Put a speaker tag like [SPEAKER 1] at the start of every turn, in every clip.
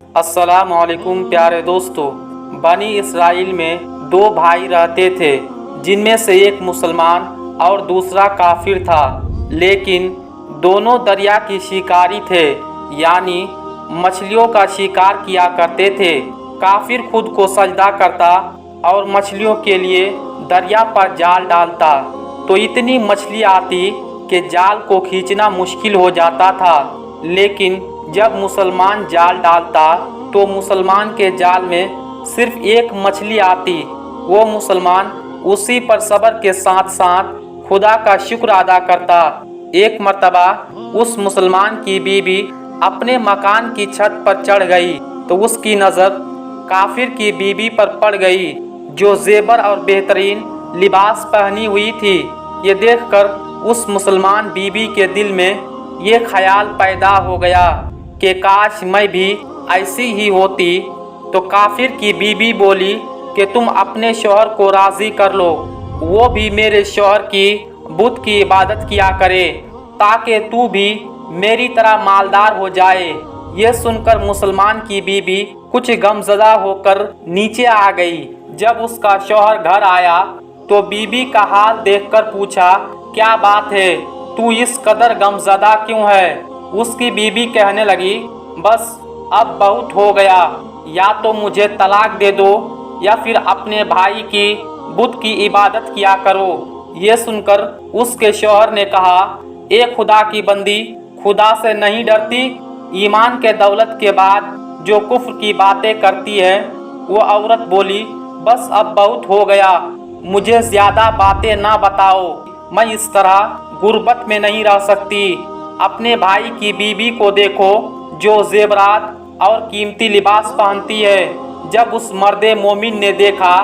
[SPEAKER 1] अस्सलामु अलैकुम प्यारे दोस्तों। बनी इसराइल में दो भाई रहते थे, जिनमें से एक मुसलमान और दूसरा काफिर था। लेकिन दोनों दरिया की शिकारी थे, यानी मछलियों का शिकार किया करते थे। काफिर खुद को सजदा करता और मछलियों के लिए दरिया पर जाल डालता, तो इतनी मछली आती कि जाल को खींचना मुश्किल हो जाता था। लेकिन जब मुसलमान जाल डालता तो मुसलमान के जाल में सिर्फ एक मछली आती। वो मुसलमान उसी पर सब्र के साथ साथ खुदा का शुक्र अदा करता। एक मर्तबा उस मुसलमान की बीवी अपने मकान की छत पर चढ़ गई तो उसकी नज़र काफिर की बीवी पर पड़ गई, जो जेबर और बेहतरीन लिबास पहनी हुई थी। ये देखकर उस मुसलमान बीवी के दिल में ये ख्याल पैदा हो गया कि काश मैं भी ऐसी ही होती। तो काफिर की बीवी बोली कि तुम अपने शौहर को राज़ी कर लो, वो भी मेरे शौहर की बुत की इबादत किया करे, ताकि तू भी मेरी तरह मालदार हो जाए। ये सुनकर मुसलमान की बीवी कुछ गमज़दा होकर नीचे आ गई। जब उसका शौहर घर आया तो बीवी का हाल देखकर पूछा, क्या बात है, तू इस कदर गमज़दा क्यों है? उसकी बीवी कहने लगी, बस अब बहुत हो गया, या तो मुझे तलाक दे दो या फिर अपने भाई की बुत की इबादत किया करो। ये सुनकर उसके शौहर ने कहा, ए खुदा की बंदी, खुदा से नहीं डरती? ईमान के दौलत के बाद जो कुफ्र की बातें करती है। वो औरत बोली, बस अब बहुत हो गया, मुझे ज़्यादा बातें ना बताओ, मैं इस तरह गुर्बत में नहीं रह सकती। अपने भाई की बीवी को देखो, जो जेवरात और कीमती लिबास पहनती है। जब उस मर्दे मोमिन ने देखा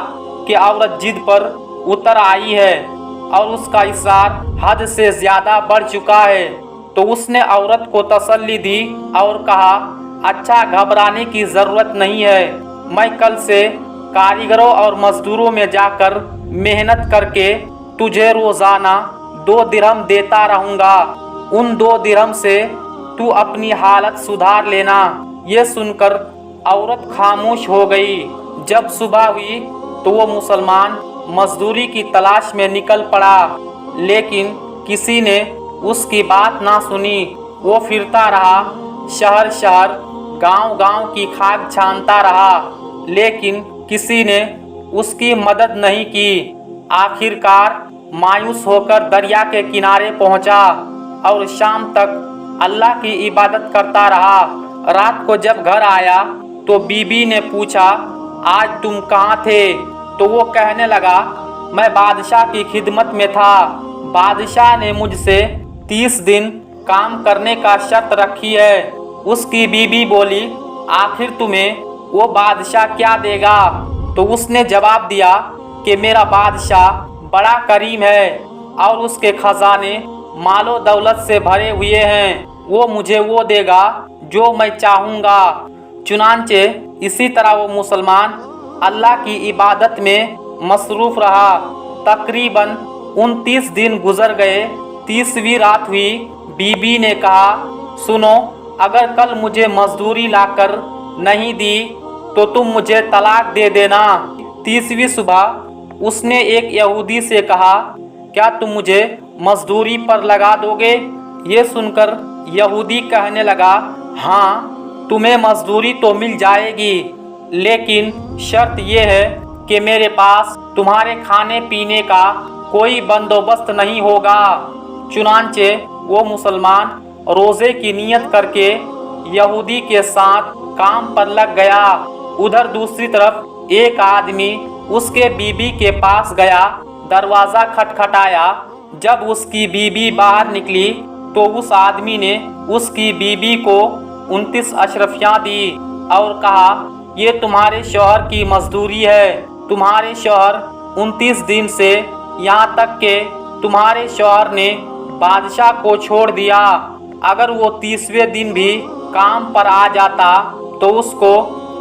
[SPEAKER 1] कि औरत जिद पर उतर आई है और उसका इसरार हद से ज़्यादा बढ़ चुका है, तो उसने औरत को तसल्ली दी और कहा, अच्छा, घबराने की ज़रूरत नहीं है, मैं कल से कारीगरों और मजदूरों में जाकर मेहनत करके तुझे रोज़ाना 2 दिरहम देता रहूँगा। उन 2 दिरहम से तू अपनी हालत सुधार लेना। ये सुनकर औरत खामोश हो गई। जब सुबह हुई तो वो मुसलमान मजदूरी की तलाश में निकल पड़ा, लेकिन किसी ने उसकी बात ना सुनी। वो फिरता रहा, शहर शहर, गांव गांव की खाक छानता रहा, लेकिन किसी ने उसकी मदद नहीं की। आखिरकार मायूस होकर दरिया के किनारे पहुंचा और शाम तक अल्लाह की इबादत करता रहा। रात को जब घर आया तो बीबी ने पूछा, आज तुम कहाँ थे? तो वो कहने लगा, मैं बादशाह की खिदमत में था। बादशाह ने मुझसे 30 दिन काम करने का शर्त रखी है। उसकी बीबी बोली, आखिर तुम्हें वो बादशाह क्या देगा? तो उसने जवाब दिया कि मेरा बादशाह बड़ा करीम है और उसके खजाने मालो दौलत से भरे हुए हैं। वो मुझे वो देगा जो मैं चाहूँगा। चुनांचे इसी तरह वो मुसलमान अल्लाह की इबादत में मसरूफ़ रहा। तकरीबन 29 दिन गुजर गए। 30वीं रात हुई। बीबी ने कहा, सुनो, अगर कल मुझे मजदूरी लाकर नहीं दी तो तुम मुझे तलाक दे देना। 30वीं सुबह उसने एक यहूदी से कहा, क्या तुम मुझे मजदूरी पर लगा दोगे? ये सुनकर यहूदी कहने लगा, हाँ, तुम्हें मजदूरी तो मिल जाएगी, लेकिन शर्त यह है कि मेरे पास तुम्हारे खाने पीने का कोई बंदोबस्त नहीं होगा। चुनांचे वो मुसलमान रोज़े की नियत करके यहूदी के साथ काम पर लग गया। उधर दूसरी तरफ एक आदमी उसके बीबी के पास गया, दरवाज़ा खटखटाया। जब उसकी बीबी बाहर निकली तो उस आदमी ने उसकी बीबी को 29 अशरफियाँ दी और कहा, ये तुम्हारे शौहर की मजदूरी है। तुम्हारे शौहर 29 दिन से यहाँ तक कि तुम्हारे शौहर ने बादशाह को छोड़ दिया। अगर वो 30वें दिन भी काम पर आ जाता तो उसको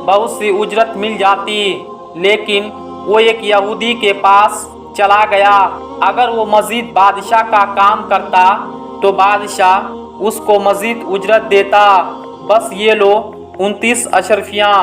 [SPEAKER 1] बहुत सी उजरत मिल जाती, लेकिन वो एक यहूदी के पास चला गया। अगर वो मज़ीद बादशाह का काम करता तो बादशाह उसको मज़ीद उजरत देता। बस ये लो, 29 अशरफियाँ।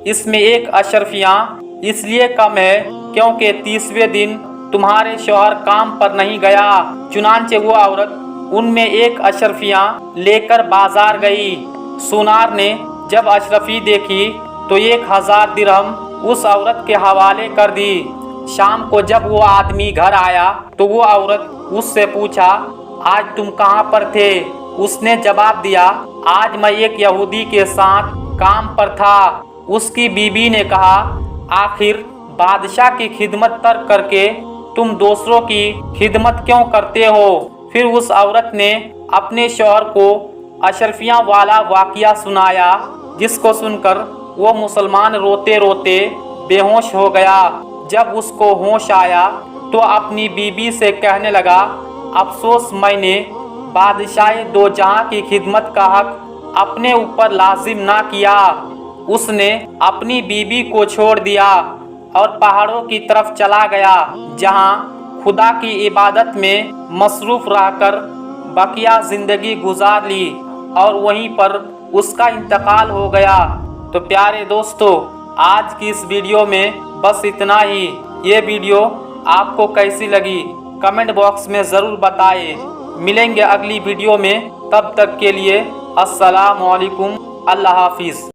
[SPEAKER 1] इसमें एक अशरफियाँ इसलिए कम है क्योंकि 30वें दिन तुम्हारे शौहर काम पर नहीं गया। चुनांचे वो औरत उनमें एक अशरफियाँ लेकर बाजार गई। सुनार ने जब अशरफी देखी तो 1000 दिरहम उस औरत के हवाले कर दी। शाम को जब वो आदमी घर आया तो वो औरत उससे पूछा, आज तुम कहाँ पर थे? उसने जवाब दिया, आज मैं एक यहूदी के साथ काम पर था। उसकी बीबी ने कहा, आखिर बादशाह की खिदमत तर्क करके तुम दूसरों की खिदमत क्यों करते हो? फिर उस औरत ने अपने शौहर को अशरफियाँ वाला वाक़या सुनाया, जिसको सुनकर वो मुसलमान रोते रोते बेहोश हो गया। जब उसको होश आया तो अपनी बीबी से कहने लगा, अफसोस मैंने बादशाह दो जहां की खिदमत का हक अपने ऊपर लाजिम ना किया। उसने अपनी बीबी को छोड़ दिया और पहाड़ों की तरफ चला गया, जहां खुदा की इबादत में मसरूफ रहकर बकिया जिंदगी गुजार ली और वहीं पर उसका इंतकाल हो गया। तो प्यारे दोस्तों, आज की इस वीडियो में बस इतना ही। ये वीडियो आपको कैसी लगी कमेंट बॉक्स में ज़रूर बताएं। मिलेंगे अगली वीडियो में, तब तक के लिए अस्सलाम वालेकुम, अल्लाह हाफिज़।